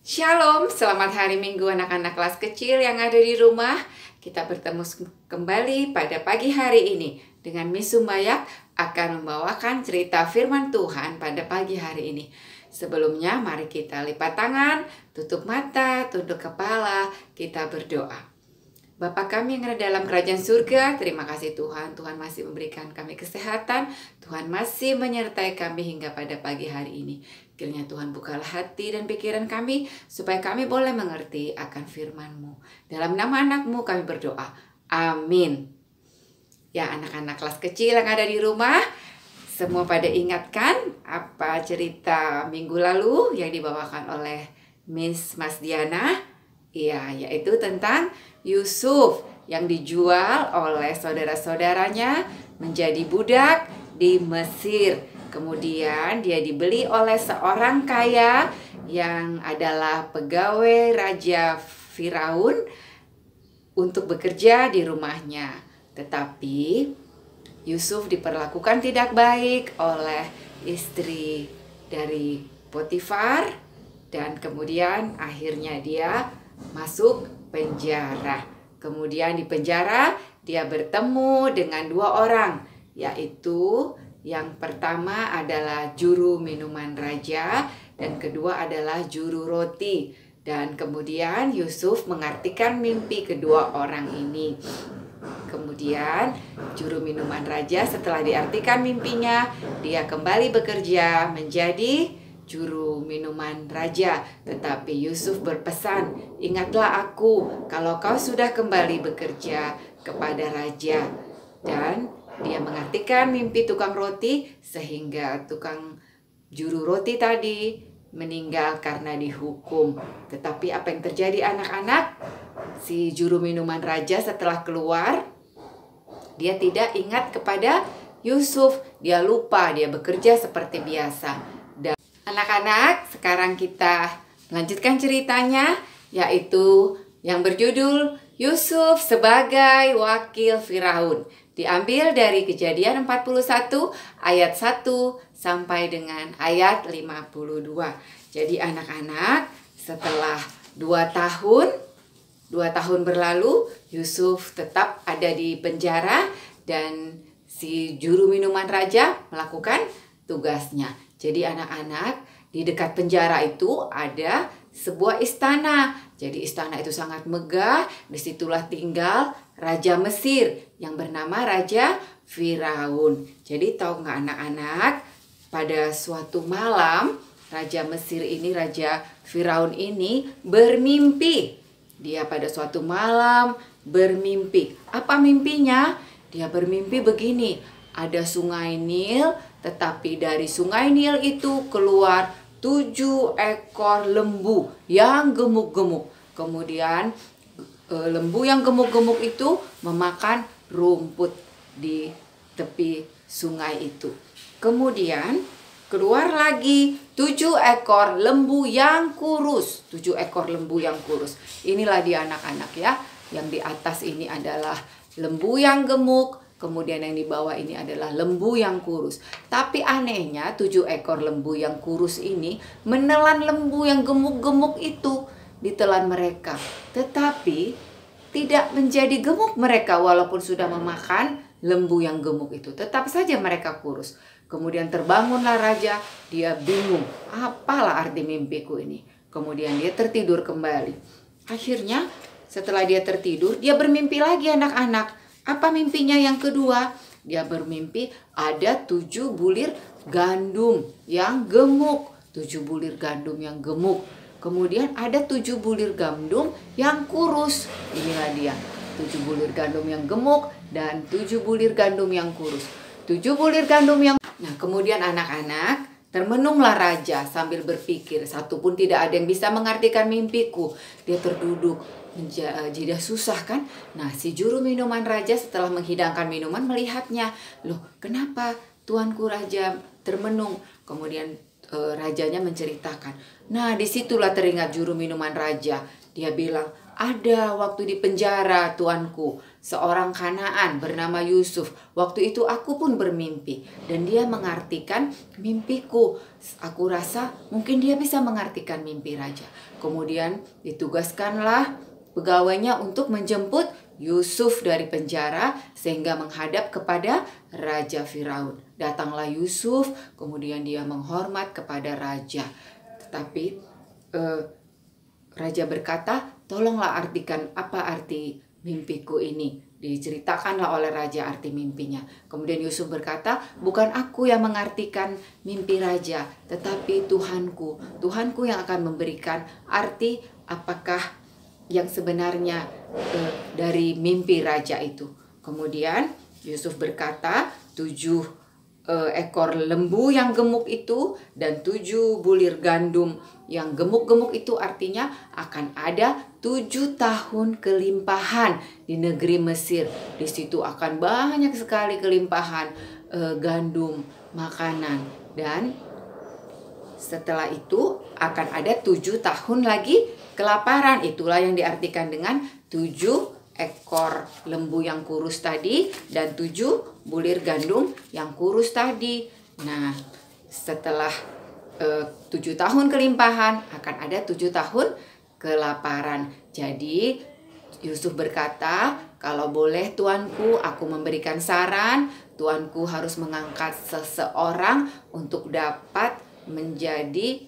Shalom, selamat hari Minggu anak-anak kelas kecil yang ada di rumah. Kita bertemu kembali pada pagi hari ini dengan Miss Sumbayak akan membawakan cerita firman Tuhan pada pagi hari ini. Sebelumnya mari kita lipat tangan, tutup mata, tunduk kepala, kita berdoa. Bapa kami yang ada dalam kerajaan surga, terima kasih Tuhan. Tuhan masih memberikan kami kesehatan. Tuhan masih menyertai kami hingga pada pagi hari ini. Kiranya Tuhan bukalah hati dan pikiran kami, supaya kami boleh mengerti akan firman-Mu. Dalam nama anak-Mu kami berdoa. Amin. Ya, anak-anak kelas kecil yang ada di rumah, semua pada ingatkan apa cerita minggu lalu yang dibawakan oleh Miss Mas Diana? Iya, yaitu tentang Yusuf yang dijual oleh saudara-saudaranya menjadi budak di Mesir. Kemudian dia dibeli oleh seorang kaya yang adalah pegawai Raja Firaun untuk bekerja di rumahnya. Tetapi Yusuf diperlakukan tidak baik oleh istri dari Potifar dan kemudian akhirnya dia masuk penjara. Kemudian di penjara dia bertemu dengan dua orang, yaitu yang pertama adalah juru minuman raja dan kedua adalah juru roti. Dan kemudian Yusuf mengartikan mimpi kedua orang ini. Kemudian juru minuman raja setelah diartikan mimpinya, dia kembali bekerja menjadi juru minuman raja. Tetapi Yusuf berpesan, ingatlah aku kalau kau sudah kembali bekerja kepada raja. Dan dia mengartikan mimpi tukang roti sehingga tukang juru roti tadi meninggal karena dihukum. Tetapi apa yang terjadi anak-anak? Si juru minuman raja setelah keluar, dia tidak ingat kepada Yusuf. Dia lupa, dia bekerja seperti biasa. Anak-anak, sekarang kita melanjutkan ceritanya, yaitu yang berjudul Yusuf sebagai wakil Firaun. Diambil dari Kejadian 41 ayat 1 sampai dengan ayat 52. Jadi anak-anak, setelah 2 tahun berlalu, Yusuf tetap ada di penjara dan si juru minuman raja melakukan tugasnya. Jadi anak-anak, di dekat penjara itu ada sebuah istana. Jadi istana itu sangat megah. Disitulah tinggal Raja Mesir yang bernama Raja Firaun. Jadi tahu nggak anak-anak, pada suatu malam Raja Mesir ini, Raja Firaun ini bermimpi. Dia pada suatu malam bermimpi. Apa mimpinya? Dia bermimpi begini. Ada sungai Nil, tetapi dari sungai Nil itu keluar 7 ekor lembu yang gemuk-gemuk. Kemudian lembu yang gemuk-gemuk itu memakan rumput di tepi sungai itu. Kemudian keluar lagi 7 ekor lembu yang kurus. 7 ekor lembu yang kurus. Inilah dia anak-anak ya. Yang di atas ini adalah lembu yang gemuk. Kemudian yang di bawah ini adalah lembu yang kurus. Tapi anehnya 7 ekor lembu yang kurus ini menelan lembu yang gemuk-gemuk itu. Ditelan mereka. Tetapi tidak menjadi gemuk mereka walaupun sudah memakan lembu yang gemuk itu. Tetap saja mereka kurus. Kemudian terbangunlah raja. Dia bingung. Apalah arti mimpiku ini? Kemudian dia tertidur kembali. Akhirnya setelah dia tertidur, dia bermimpi lagi anak-anak. Apa mimpinya yang kedua? Dia bermimpi ada 7 bulir gandum yang gemuk. 7 bulir gandum yang gemuk. Kemudian ada 7 bulir gandum yang kurus. Inilah dia. 7 bulir gandum yang gemuk dan 7 bulir gandum yang kurus. 7 bulir gandum yang... Nah, kemudian anak-anak, termenunglah raja sambil berpikir. Satupun tidak ada yang bisa mengartikan mimpiku. Dia terduduk. Jadi susah kan? Nah, si juru minuman raja setelah menghidangkan minuman melihatnya. Loh, kenapa tuanku raja termenung? Kemudian rajanya menceritakan. Nah, disitulah teringat juru minuman raja. Dia bilang, ada waktu di penjara tuanku, seorang Kanaan bernama Yusuf. Waktu itu aku pun bermimpi. Dan dia mengartikan mimpiku. Aku rasa mungkin dia bisa mengartikan mimpi raja. Kemudian ditugaskanlah pegawainya untuk menjemput Yusuf dari penjara sehingga menghadap kepada Raja Firaun. Datanglah Yusuf, kemudian dia menghormat kepada raja. Tetapi raja berkata, tolonglah artikan apa arti mimpiku ini. Diceritakanlah oleh raja arti mimpinya. Kemudian Yusuf berkata, bukan aku yang mengartikan mimpi raja, tetapi Tuhanku. Tuhanku yang akan memberikan arti apakah yang sebenarnya dari mimpi raja itu. Kemudian Yusuf berkata, 7 ekor lembu yang gemuk itu dan 7 bulir gandum yang gemuk-gemuk itu artinya akan ada 7 tahun kelimpahan di negeri Mesir. Di situ akan banyak sekali kelimpahan gandum, makanan, dan setelah itu akan ada 7 tahun lagi kelaparan. Itulah yang diartikan dengan 7 ekor lembu yang kurus tadi dan 7 bulir gandum yang kurus tadi. Nah, setelah 7 tahun kelimpahan akan ada 7 tahun kelaparan. Jadi Yusuf berkata, kalau boleh tuanku, aku memberikan saran, tuanku harus mengangkat seseorang untuk dapat menjadi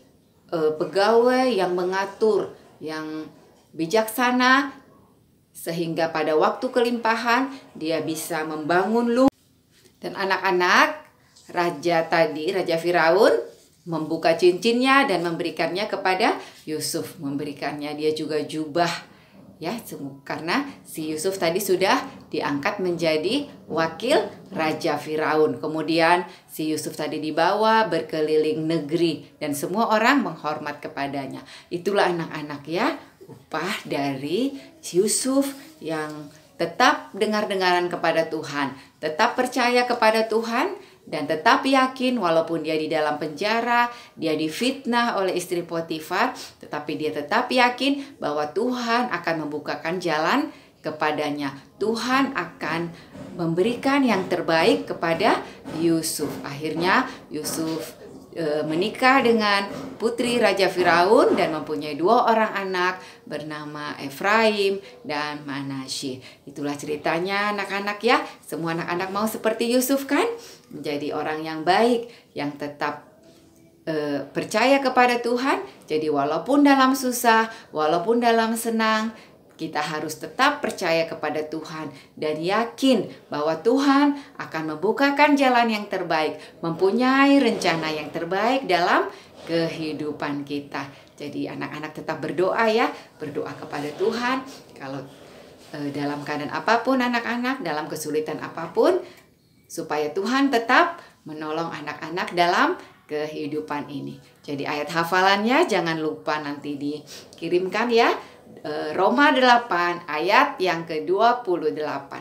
pegawai yang mengatur, yang bijaksana, sehingga pada waktu kelimpahan dia bisa membangun lumba. Dan anak-anak raja tadi, Raja Firaun, membuka cincinnya dan memberikannya kepada Yusuf. Memberikannya dia juga jubah, ya, karena si Yusuf tadi sudah diangkat menjadi wakil Raja Firaun. Kemudian si Yusuf tadi dibawa berkeliling negeri dan semua orang menghormat kepadanya. Itulah anak-anak, ya, upah dari Yusuf yang tetap dengar-dengaran kepada Tuhan, tetap percaya kepada Tuhan, dan tetap yakin walaupun dia di dalam penjara, dia difitnah oleh istri Potifar, tetapi dia tetap yakin bahwa Tuhan akan membukakan jalan kepadanya. Tuhan akan memberikan yang terbaik kepada Yusuf. Akhirnya Yusuf menikah dengan putri Raja Firaun dan mempunyai 2 orang anak bernama Efraim dan Manasye. Itulah ceritanya anak-anak, ya. Semua anak-anak mau seperti Yusuf kan? Menjadi orang yang baik, yang tetap percaya kepada Tuhan. Jadi walaupun dalam susah, walaupun dalam senang, kita harus tetap percaya kepada Tuhan dan yakin bahwa Tuhan akan membukakan jalan yang terbaik, mempunyai rencana yang terbaik dalam kehidupan kita. Jadi anak-anak tetap berdoa, ya, berdoa kepada Tuhan. Kalau dalam keadaan apapun anak-anak, dalam kesulitan apapun, supaya Tuhan tetap menolong anak-anak dalam kehidupan ini. Jadi ayat hafalannya jangan lupa nanti dikirimkan, ya. Roma 8 ayat yang ke-28.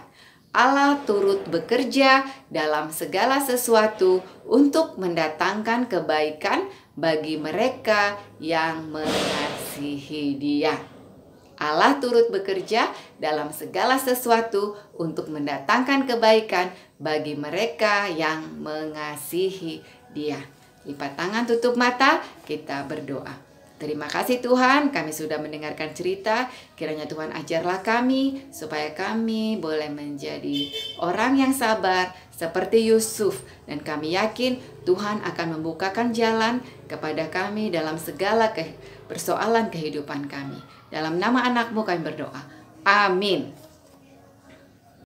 Allah turut bekerja dalam segala sesuatu untuk mendatangkan kebaikan bagi mereka yang mengasihi Dia. Allah turut bekerja dalam segala sesuatu untuk mendatangkan kebaikan bagi mereka yang mengasihi Dia. Lipat tangan, tutup mata, kita berdoa. Terima kasih Tuhan, kami sudah mendengarkan cerita. Kiranya Tuhan ajarlah kami supaya kami boleh menjadi orang yang sabar seperti Yusuf. Dan kami yakin Tuhan akan membukakan jalan kepada kami dalam segala persoalan kehidupan kami. Dalam nama anak-Mu kami berdoa. Amin.